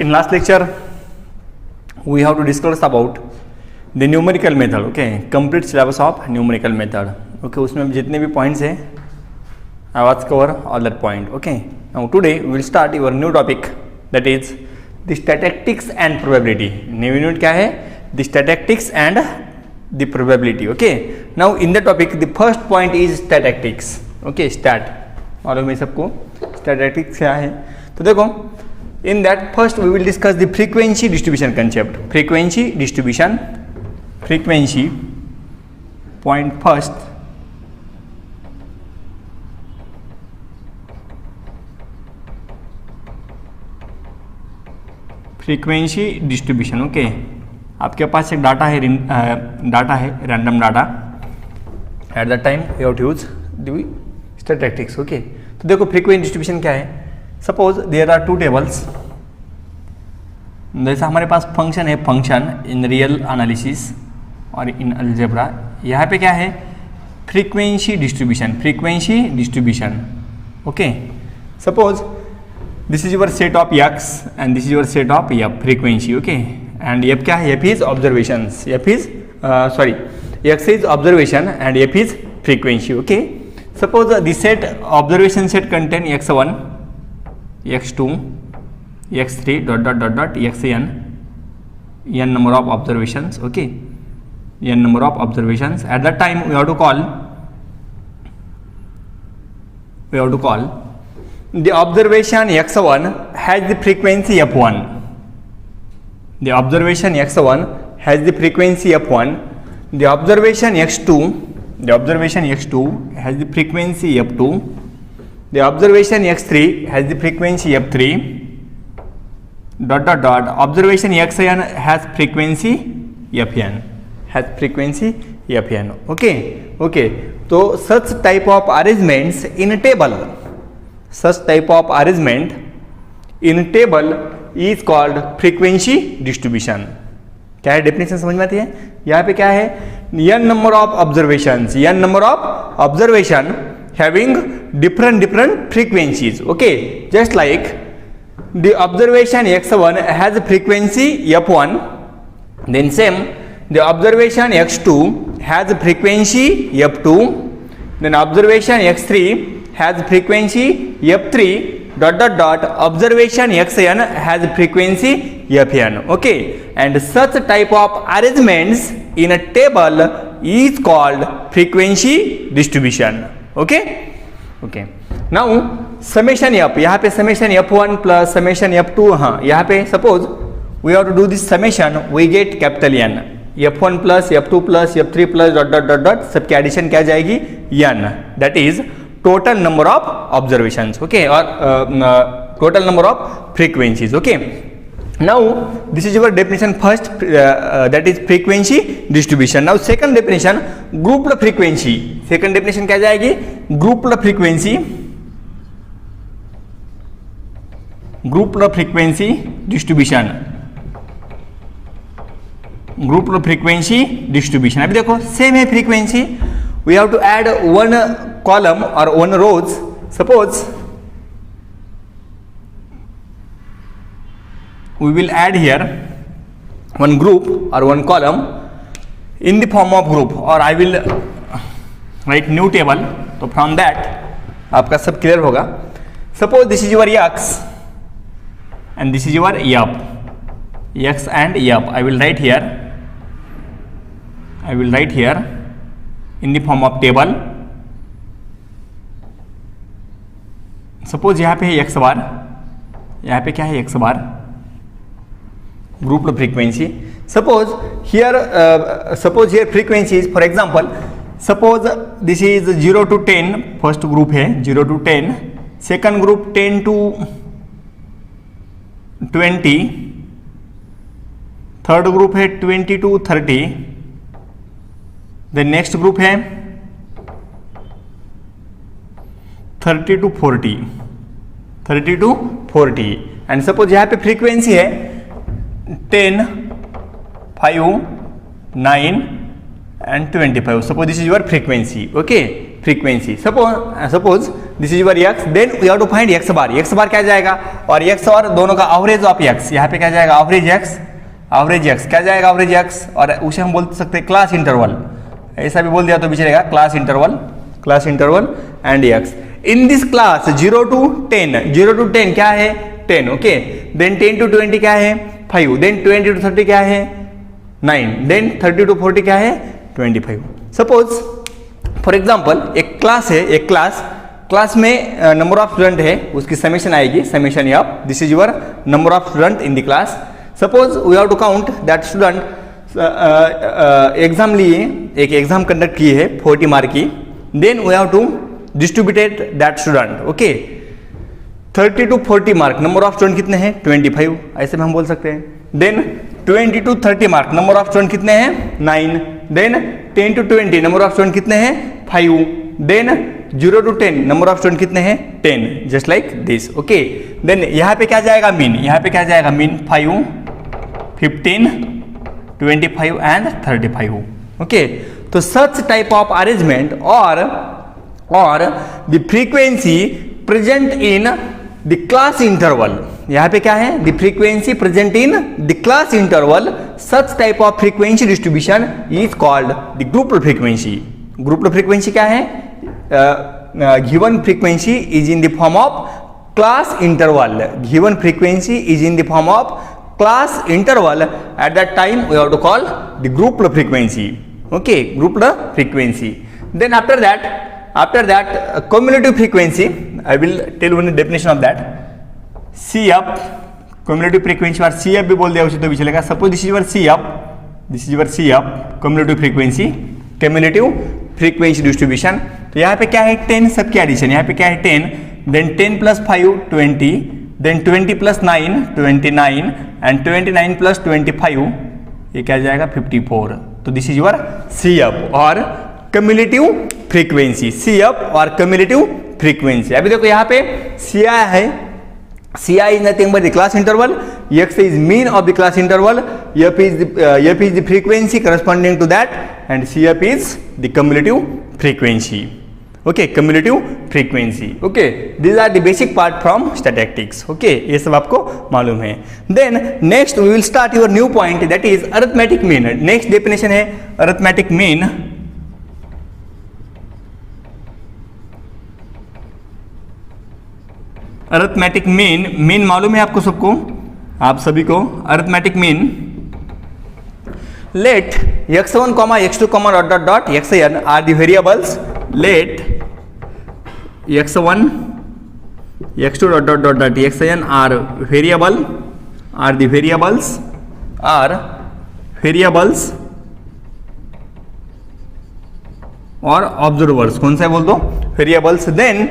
in last lecture we have to discuss about the numerical method. Okay, complete syllabus of numerical method. Okay, उसमें जितने भी points हैं I was cover all that point. Okay, now today we will start your new topic, that is the statistics and probability. New unit क्या है? The statistics and the probability. Okay, now in the topic the first point is statistics. Okay, stat मालूम है सबको statistics क्या है? तो देखो, in that first we will discuss the frequency distribution concept. Frequency distribution, frequency point first. Frequency distribution. Okay, आपके पास एक डाटा है random data. At the time you have to use the statistics. Okay, तो देखो frequency distribution क्या है. Suppose there are two tables. जैसा हमारे पास फंक्शन है, फंक्शन इन रियल एनालिसिस और इन अलजेब्रा. यहाँ पे क्या है? Frequency distribution. Frequency distribution. Okay, suppose this is your set of x and this is your set of f, frequency. Okay, and f क्या है? f is observations. f is x is observation and f is frequency. Okay, suppose the set observation set contain x1 x2 x3 xn number of observations. Okay, n number of observations. At that time we have to call the observation x1 has the frequency f1. The observation x1 has the frequency f1. The observation x2 has the frequency f2. The observation x3 has the frequency f3. Observation xn has frequency fn. Okay. So such type of arrangements in a table. Such type of arrangement in table is called frequency distribution. क्या है? Definition समझ में आती है? यहाँ पे क्या है? n number of observations having different frequencies. Okay, just like the observation x1 has frequency f1, then same the observation x2 has frequency f2, then observation x3 has frequency f3 ... observation xn has frequency fn. Okay, and such type of arrangements in a table is called frequency distribution. Okay, now summation f. यहाँ पे summation f1 plus summation f2. हाँ, यहाँ पे suppose we have to do this summation, we get capital N. f1 plus f2 plus f3 plus ... सबकी addition क्या जाएगी? n. That is total number of observations. Okay, or total number of frequencies. Okay, now this is your definition first, that is frequency distribution. Now second definition, grouped frequency. Second definition क्या जाएगी? grouped frequency distribution. grouped frequency distribution. अभी देखो same है frequency, we have to add one column or one rows. Suppose we will add here one group or one column in the form of group, or I will write new table. तो from that आपका सब clear होगा. Suppose this is your x and this is your f. x and f I will write here in the form of table. Suppose यहाँ पे है x बार, यहाँ पे क्या है? X bar. Group frequency. Suppose here frequency is, for example, suppose this is 0 to 10. First group है 0 to 10. Second group 10 to 20. Third group है 20 to 30. Then next group है 30 to 40. एंड सपोज यहाँ पे फ्रीक्वेंसी है 10, 5, 9 and 25. Suppose this is your frequency. Okay, frequency. Suppose this is your X, then we have to find X bar. X bar क्या जाएगा, और x और दोनों का एवरेज ऑफ एक्स, यहाँ पे क्या जाएगा एवरेज एक्स, एवरेज एक्स क्या जाएगा एवरेज एक्स, और उसे हम बोल सकते हैं क्लास इंटरवल, ऐसा भी बोल दिया तो भी चलेगा, class interval and x. In this class 0 to 10, 0 to 10 क्या है 10, ओके, देन 10 to 20 क्या है 5, देन 20 to 30 क्या है 9, देन 30 to 40 क्या है 25। सपोज फॉर एग्जांपल एक क्लास है, एक क्लास में नंबर ऑफ स्टूडेंट है, उसकी समेशन आएगी, summation of this is your number of student in the class. Suppose we have to count that student exam लिए, एक एग्जाम कंडक्ट की है 40 मार्क की, then we have to distributed that student, okay 30 to 40 mark, number of student कितने हैं 25, ऐसे में हम बोल सकते हैं। Then 20 to 30 mark, number of student कितने हैं 9, then 10 to 20 number of student कितने हैं 5, then 0 to 10 number of student कितने हैं 10, just like this, okay. Then यहाँ पे क्या जाएगा मीन, यहाँ पे क्या जाएगा मीन 5, 15, 25 एंड 35, ओके। तो सच टाइप ऑफ अरेंजमेंट और the frequency present in the class interval, यहाँ पे क्या है the frequency present in the class interval, such type of frequency distribution is called the grouped frequency. Grouped frequency क्या है, given frequency is in the form of class interval, given frequency is in the form of class interval, at that time we have to call the grouped frequency, okay, grouped frequency. Then after that cumulative frequency, I will tell one definition of that, CF cumulative frequency, और CF भी बोल दिया उसे तो भी चलेगा। Suppose this is your CF cumulative frequency distribution। तो यहाँ पे क्या है 10 सबके एडिशन, यहाँ पे क्या है 10, देन 10 + 5 20, देन 20 + 9 29 एंड 29 + 25 ये क्या जाएगा 54। तो दिस इज योर CF और कम्युलेटिव फ्रीक्वेंसी, CF और कम्युलेटिव फ्रीक्वेंसी। अभी देखो यहाँ पे CI है, CI is nothing but the class interval, X is mean of the class interval, F is the frequency corresponding to that, and CF is the cumulative frequency, okay, cumulative frequency, okay. This are the basic part from statistics, okay, ये सब आपको मालूम है। Then next we will start your new point, that is arithmetic mean. Next definition है arithmetic mean. Arithmetic mean मालूम है आपको सबको, आप सभी को arithmetic mean. Let x1, x2, xn are the variables, let x1, x2, xn are the variables और observers, कौन सा है बोल दो variables. Then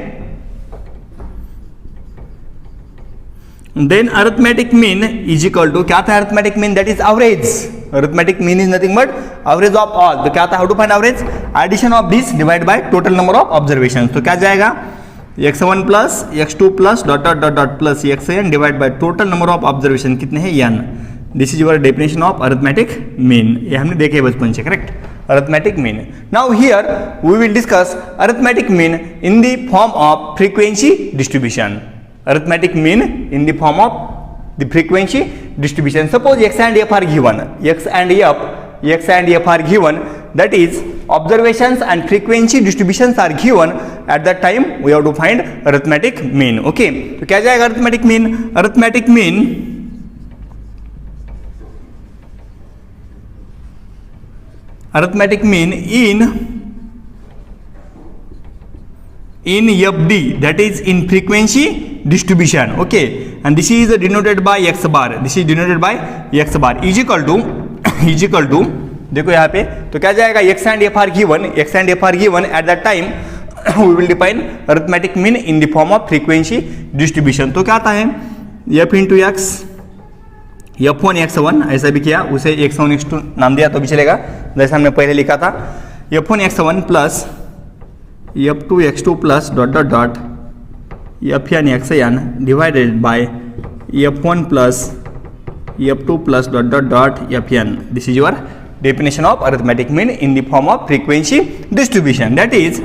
arithmetic mean is equal to क्या था arithmetic mean, that is average. Arithmetic mean is nothing but average of all. तो क्या था, how to find average, addition of this divide by total number of observation. तो क्या जाएगा x1 plus x2 plus dot dot dot dot plus xn divide by total number of observation कितने हैं n। This is your definition of arithmetic mean, ये हमने देखे बचपन से, correct, arithmetic mean. Now here we will discuss arithmetic mean in the form of frequency distribution. Arithmetic mean in the form of the frequency distribution. Suppose x and f are given, x and f are given, that is observations and frequency distributions are given, at that time we have to find arithmetic mean, okay। तो क्या जाएगा arithmetic mean, arithmetic mean in FD, that is in frequency distribution, okay, and this is denoted by x bar, is equal to देखो यहाँ पे तो क्या जाएगा x and f are given, at that time we will define arithmetic mean in the form of frequency distribution। तो क्या आता है f into x, f1 x1 ऐसा भी किया, उसे x1 x2 नाम दिया तो भी चलेगा, जैसा हमने पहले लिखा था, f1 x1 plus f2 x2 plus dot dot dot fn xn divided by f1 plus f2 plus dot dot dot fn। This is your definition of arithmetic mean in the form of frequency distribution, that is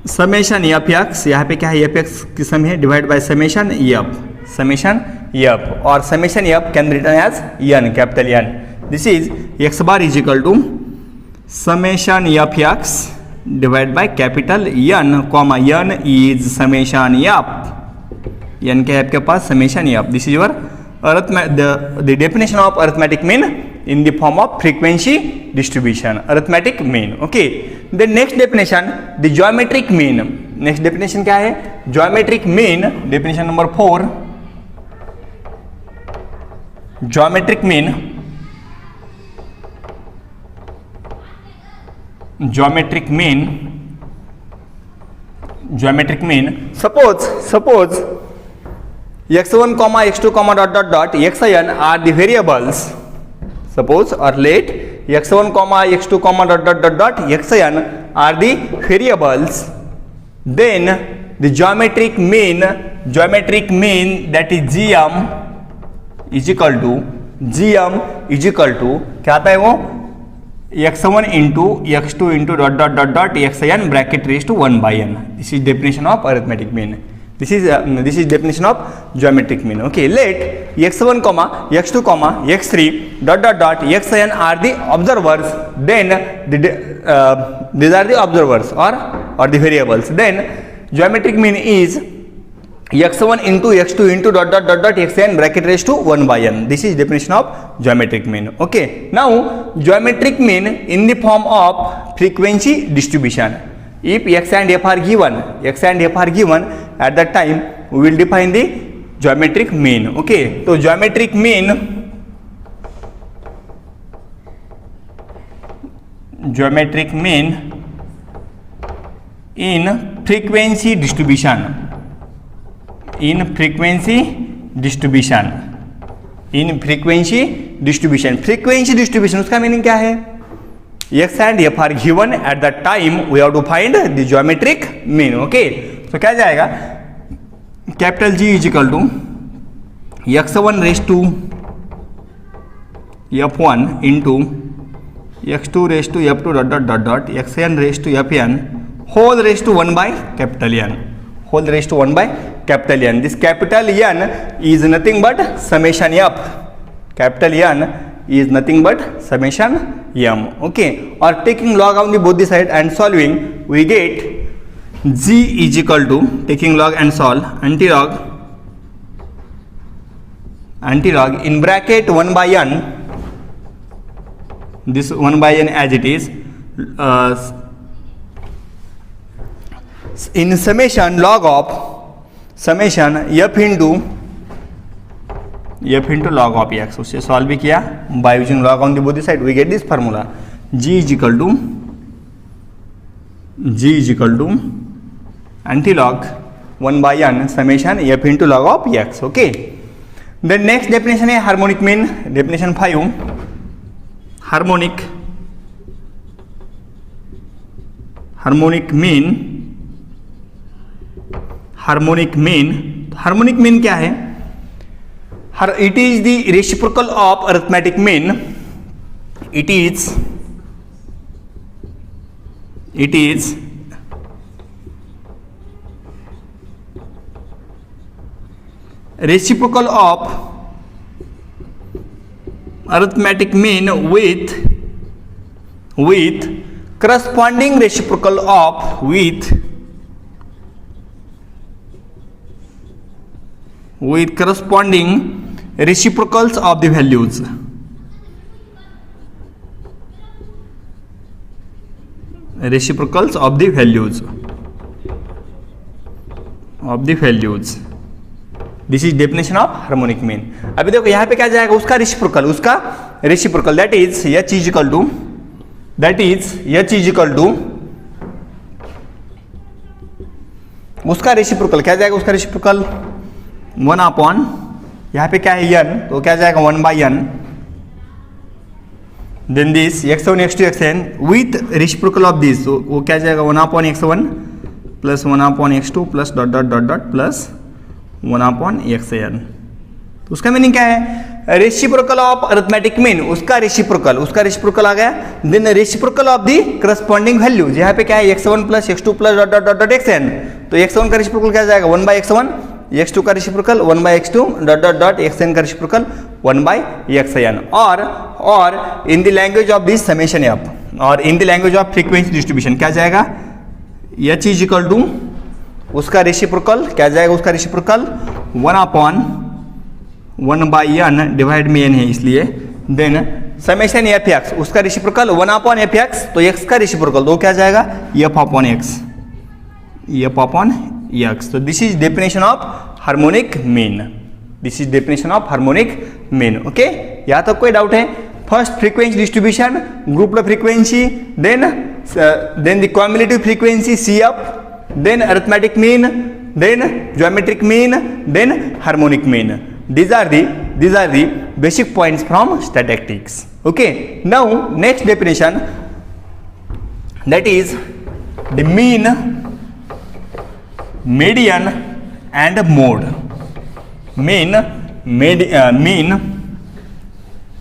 summation F x, यहाँ पे क्या है f x की sum है divide by summation F और summation f can be written as n capital n. This is x bar is equal to summation F X divide by capital N comma N is summation F. N क्या है आपके पास summation F. This is your the definition of arithmetic mean in the form of frequency distribution, arithmetic mean. Okay, the next definition, the geometric mean. Next definition क्या है? Geometric mean, definition number 4. Geometric mean, suppose x1 comma x2 comma dot dot dot xn are the variables. Suppose or let x1 comma x2 comma dot dot dot dot xn are the variables. Then the geometric mean that is gm is equal to क्या आता है वो x1 into x2 into dot dot dot dot xn bracket raised to 1 by n. This is definition of arithmetic mean. This is definition of geometric mean. Okay, let x1 comma x2 comma x3 dot dot dot xn are the observers. Then these are the observers or the variables. Then geometric mean is x1 into x2 into dot dot dot dot xn bracket raised to 1 by n. This is definition of geometric mean. Okay, now geometric mean in the form of frequency distribution. If x and f are given, at that time we will define the geometric mean. Okay, so geometric mean in frequency distribution. Frequency distribution उसका meaning क्या है? x and f are given at that time we have to find the geometric mean. Okay, so क्या जाएगा capital G is equal to x1 raised to f1 into x2 raised to f2 dot dot dot dot xn raised to fn whole raised to 1 by capital N. This capital N is nothing but summation f. Capital N is nothing but summation m. Okay, or taking log on the both the side and solving, we get g is equal to, taking log and solve, antilog in bracket 1 by n, this 1 by n as it is, in summation log of summation f into log of x. उससे solve भी किया by using log on the both the side, we get this formula g is equal to antilog 1 by n summation f into log of x. Okay, the next definition है harmonic mean, definition 5. harmonic mean क्या है? It is the reciprocal of arithmetic mean. It is reciprocal of arithmetic mean with corresponding reciprocal of with corresponding reciprocals of the values. This is definition of harmonic mean. अभी देखो यहाँ पे क्या जाएगा उसका reciprocal that is h is equal to उसका reciprocal क्या जाएगा? उसका रेसिप्रोकल 1 अपॉन यहाँ पे क्या है n, तो क्या जाएगा 1 by n. Then this x1 x2 xn with reciprocal of this, तो वो क्या जाएगा 1 upon x1 plus 1 upon x2 plus dot dot dot dot plus 1 upon xn. तो उसका मीनिंग क्या है? रेसिप्रोकल ऑफ अरिथमेटिक मीन, उसका रेसिप्रोकल आ गया। Then reciprocal of the corresponding value, यहाँ पे क्या है x1 plus x2 plus dot dot dot xn, तो x1 का रेसिप्रोकल क्या जाएगा 1/x1, x2 का reciprocal 1/x2 dot dot dot xn का रेसिप्रोकल 1/xn, और in the language of this summation F, और in the language of frequency distribution क्या जाएगा h इज इक्वल टू उसका रेसिप्रोकल क्या जाएगा, उसका रेसिप्रोकल 1/1/n डिवाइड में n है इसलिए, देन समेशन एफ एक्स उसका रेसिप्रोकल 1/fx, तो x का रेसिप्रोकल तो क्या जाएगा f/x, तो this is definition of harmonic mean, this is definition of harmonic mean. Okay, यहाँ तक कोई डाउट है? First frequency distribution, group frequency, then the cumulative frequency CF, then arithmetic mean, then geometric mean, then harmonic mean. These are the basic points from statistics. Okay, now next definition, that is the mean, median and mode. Mean,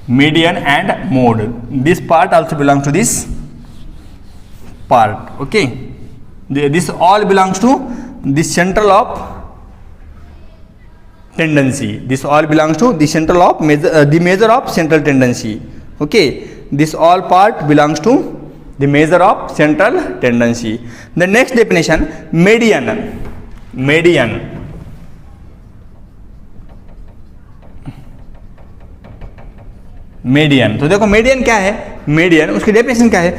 median and mode, this part also belongs to this part. Okay, this all belongs to the central of tendency, this all belongs to the central of the measure of central tendency. Okay, this all part belongs to the measure of central tendency. The next definition, median, तो देखो median क्या है, median उसकी definition क्या है,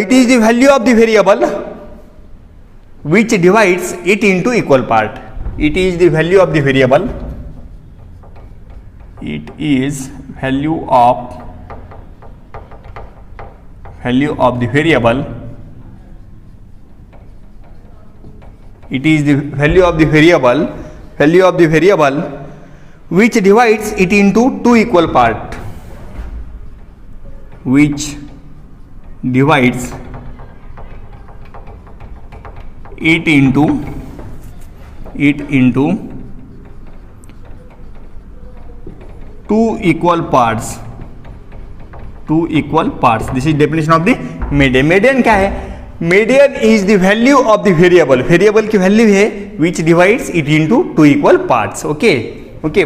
it is the value of the variable which divides it into equal part. It is the value of the variable, it is value of the variable, it is the value of the variable which divides it into two equal part, which divides it into two equal parts. This is definition of the median. Median क्या है? Median is the value of the variable की value है which divides it into two equal parts. Okay,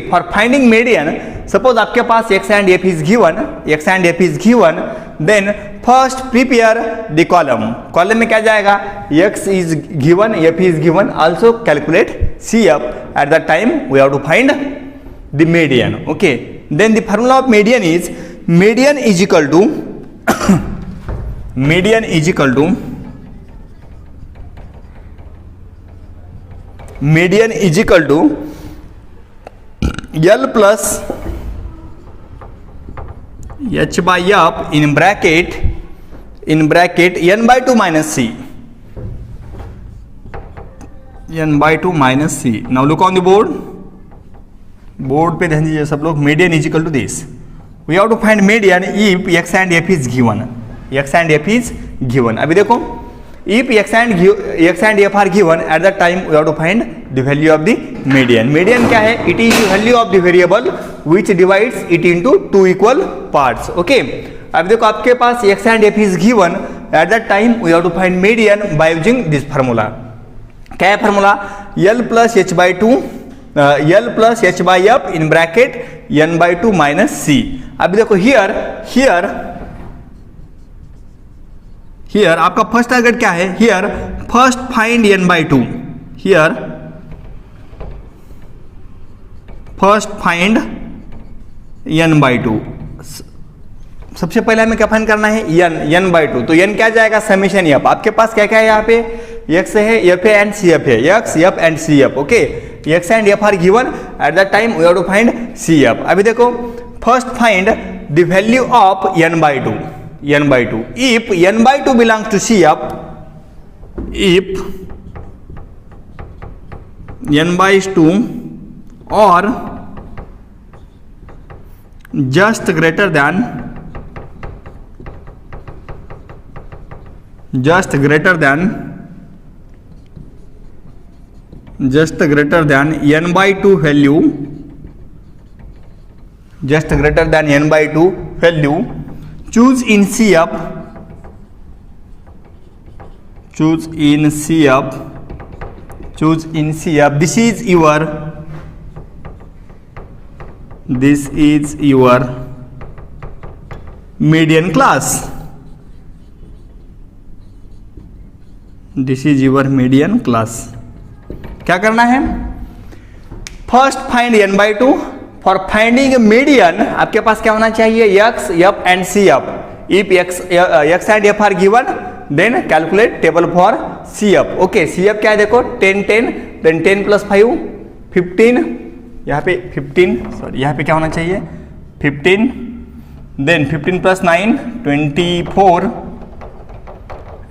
for finding median, suppose आपके पास x and f is given, then first prepare the column में क्या जाएगा, x is given, f is given, also calculate CF. At that time we have to find the median. Okay, then the formula of median is equal to L plus h by f in bracket n/2 minus c. n/2 minus c. Now look on the board पे ध्यान दीजिए सब लोग. Median is equal to this. We have to find median if x and f is given. अभी देखो, if x and f are given, at that time we have to find the value of the median. Median क्या है? It is the value of the variable which divides it into two equal parts. Okay, अब देखो आपके पास x and f is given, at that time we have to find median by using this formula. क्या है formula? L plus h by f in bracket n/2 minus c. अब देखो here आपका first target क्या है? here first find n/2. first find n/2. सबसे पहले हमें क्या फाइंड करना है? n/2. तो n क्या जाएगा? Summation F. आपके पास क्या क्या है यहाँ पे? x है, f है एंड cf है. x, f and cf. Okay, x and f are given, at that time we have to find cf. अभी देखो, first find the value of n/2. If n/2 belongs to cf, if n/2 or just greater than n/2 value just greater than n by 2 value, choose in CF, choose in CF, choose in CF. This is your median class. This is your median class. क्या करना है? First find n by 2. For finding median आपके पास क्या होना चाहिए? x, f and cf. If x and f are given then calculate table for cf. Okay, cf क्या है देखो, 10 10, देन 10 प्लस 5 15, यहाँ पे 15, सॉरी यहाँ पे क्या होना चाहिए 15, then 15 plus 9 24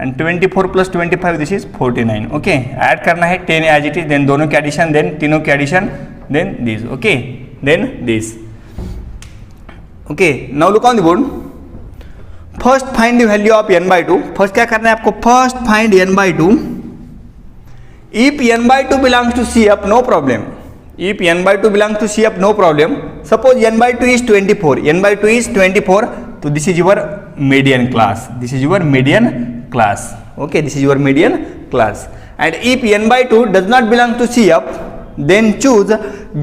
and 24 plus 25 this is 49. Okay, add करना है 10 एज इट इज, देन दोनों की एडिशन, देन तीनों की addition, then this. Okay, then this. Okay, now look on the board. First find the value of n by 2. First क्या करना है आपको? First find n by 2. If n by 2 belongs to CF, no problem. If n by 2 belongs to CF, no problem. Suppose n by 2 is 24. n by 2 is 24. So this is your median class. This is your median class. Okay, this is your median class. And if n by 2 does not belong to CF, then choose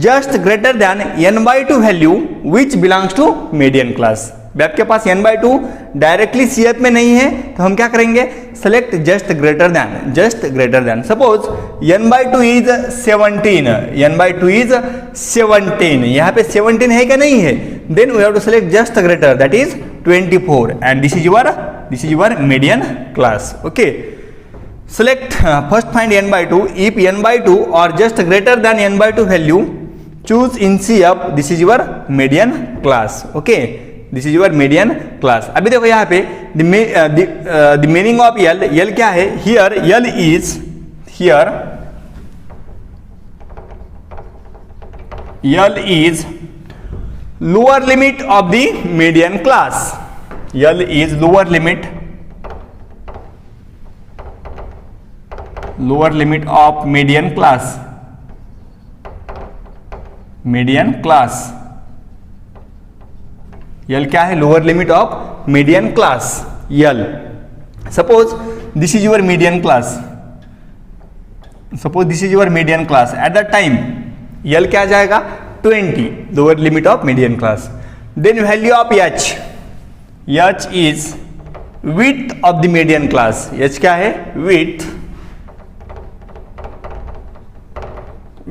just greater than n by 2 value which belongs to median class. आपके पास n by 2 directly CF में नहीं है तो हम क्या करेंगे? Select just greater than, just greater than. Suppose n by 2 is 17, n by 2 is 17, यहाँ पे 17 है क्या? नहीं है. Then we have to select just greater, that is 24, and this is your median class. Okay, select first find n by 2. If n by 2 or just greater than n by 2 value, choose in CF. This is your median class. Okay, this is your median class. अभी देखो यहाँ पे the meaning of L क्या है? Here L is lower limit of the median class. L is lower limit of median class. Median class. L क्या है? Lower limit of median class. L. Suppose this is your median class. Suppose this is your median class. At that time L क्या आ जाएगा? 20, lower limit of median class. Then value of H. H is width of the median class. H क्या है?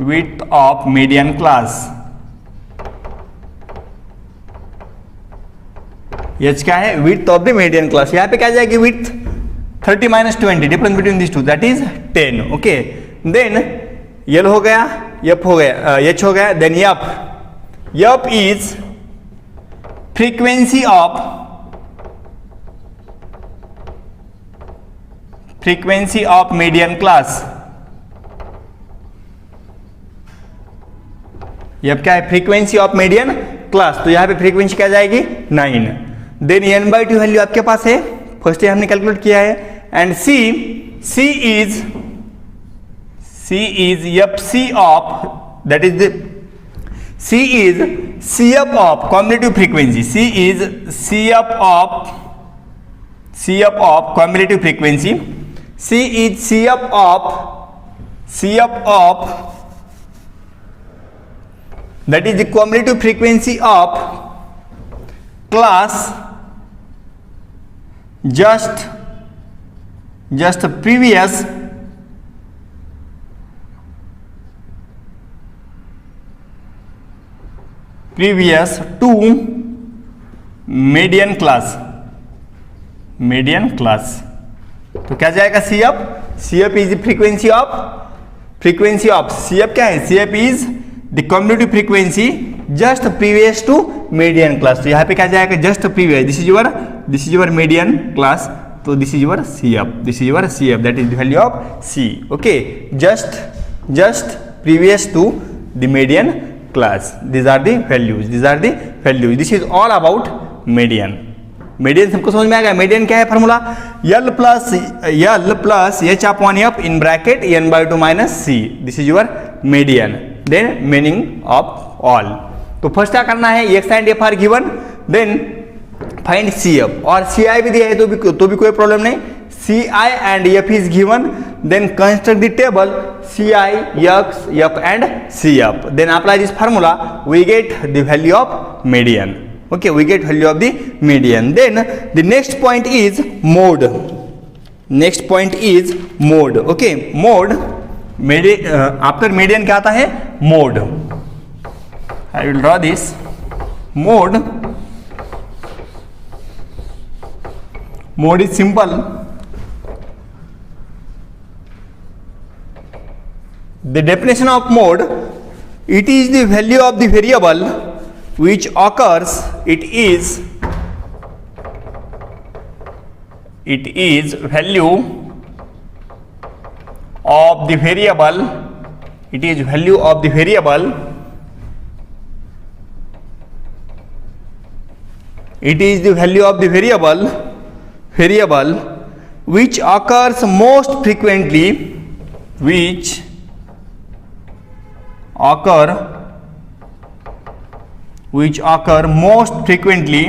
width of median class. H क्या है? width of the median class. यहाँ पे क्या जाएगी? width 30 minus 20, difference between these two, that is 10. okay, then L हो गया, F हो गया, H हो गया, then F is frequency of median class. F क्या है? Frequency of median class. तो यहाँ पे फ्रीक्वेंसी क्या जाएगी? 9. देन n by 2 वैल्यू आपके पास है, फर्स्ट हमने कैलकुलेट किया है. And C is FC of, that is the C is CF of cumulative frequency. C is CF of cumulative frequency. C is CF of that is the cumulative frequency of class just previous to median class. तो क्या जाएगा? CF is the frequency of CF क्या है? CF is the cumulative frequency just previous to median class. तो यहाँ पे क्या जाएगा? just previous. This is your median class. तो this is your CF. That is the value of C. Okay, just previous to the median class. These are the values. This is all about median. Median हमको समझ में आ गया. Median क्या है? Formula L plus H upon F in bracket n by 2 minus C. This is your median. Then meaning of all. तो first क्या करना है, X and F R given, then find C F, और C आई भी दिया है तो भी कोई प्रॉब्लम नहीं, C I and F is given, then construct the table C I X F and C F, then apply this formula, we get the value of median. Okay, we get value of the median. Then the next point is mode. Next point is mode. Okay, mode. After median क्या आता है, mode. I will draw this. Mode. Mode is simple. The definition of mode, it is the value of the variable which occurs, it is value of the variable, it is value of the variable, it is the value of the variable which occurs most frequently, which occur most frequently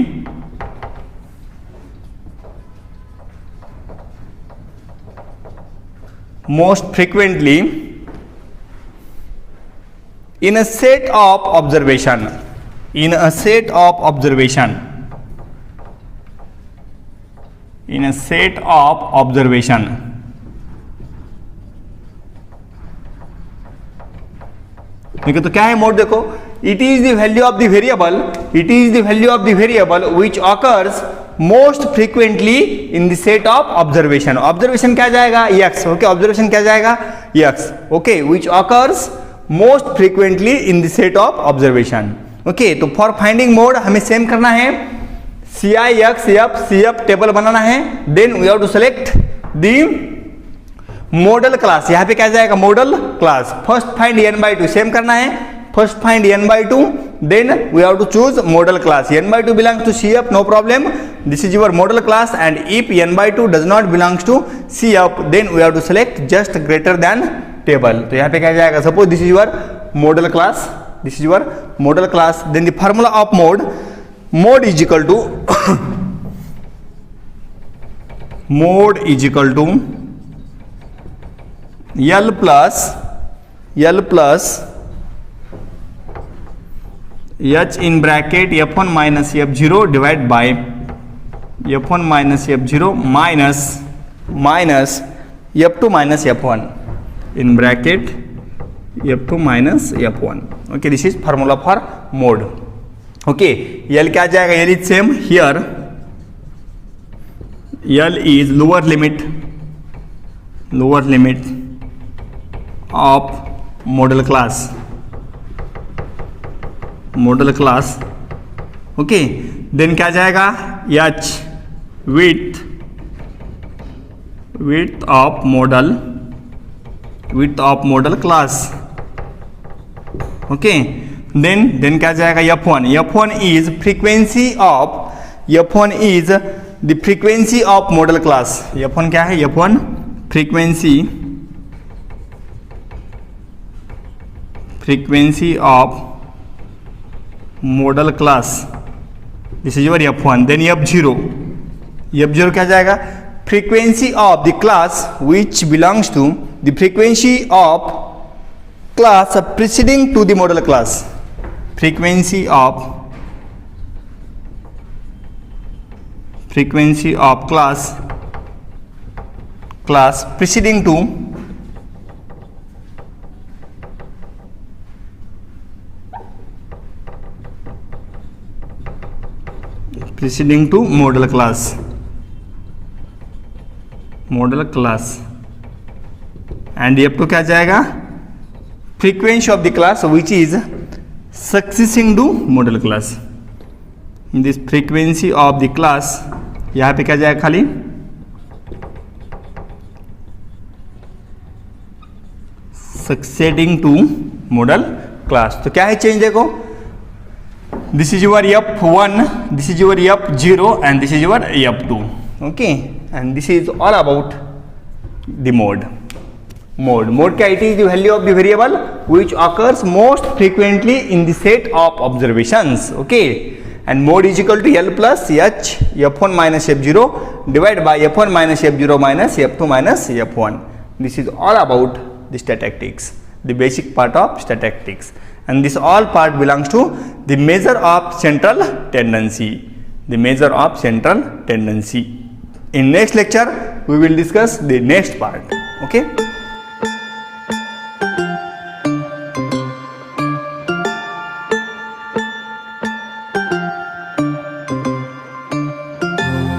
in a set of observation, देखो तो क्या है mode, देखो it is the value of the variable, which occurs most frequently in the set of observation. Observation क्या जाएगा, X. Okay, observation क्या जाएगा, X. Okay, which occurs most frequently in the set of observation. Okay, तो for finding mode हमें same करना है, C I X F C F table बनाना है, then we have to select the modal class. यहाँ पे क्या जाएगा, model class. First find n by 2 same करना है, first find n by 2, then we have to choose modal class. n by 2 belongs to CF, no problem, this is your modal class. And if n by 2 does not belongs to CF, then we have to select just greater than table. तो यहाँ पे क्या जाएगा, suppose this is your modal class, then the formula of mode is equal to L plus H in bracket F1 minus F0 divided by F1 minus F0 minus F2 minus F1 in bracket F2 minus F1. Okay, this is formula for mode. Okay, L क्या जाएगा, L is same here, L is lower limit of model class. Okay, then क्या जाएगा, H width of model class. Okay, then क्या जाएगा, F1 is the frequency of model class. F1 क्या है, F1 frequency of model class. This is your F1. Then F0 क्या जाएगा, frequency of the class which belongs to the frequency of class preceding to the model class. Frequency of class preceding to model class. And F2 क्या जाएगा, frequency of the class which is succeeding to model class. In this frequency of the class, यहाँ पे क्या जाएगा, खाली succeeding to model class. तो क्या है चेंज, देखो this is your F1, this is your F0 and this is your F2. Okay, and this is all about the mode. Mode. Mode क्या? It is the value of the variable which occurs most frequently in the set of observations. Okay. And mode is equal to L plus H F1 minus F0 divided by F1 minus F0 minus F2 minus F1. This is all about the statistics, the basic part of statistics, and this all part belongs to the measure of central tendency. The measure of central tendency. In next lecture, we will discuss the next part. Okay.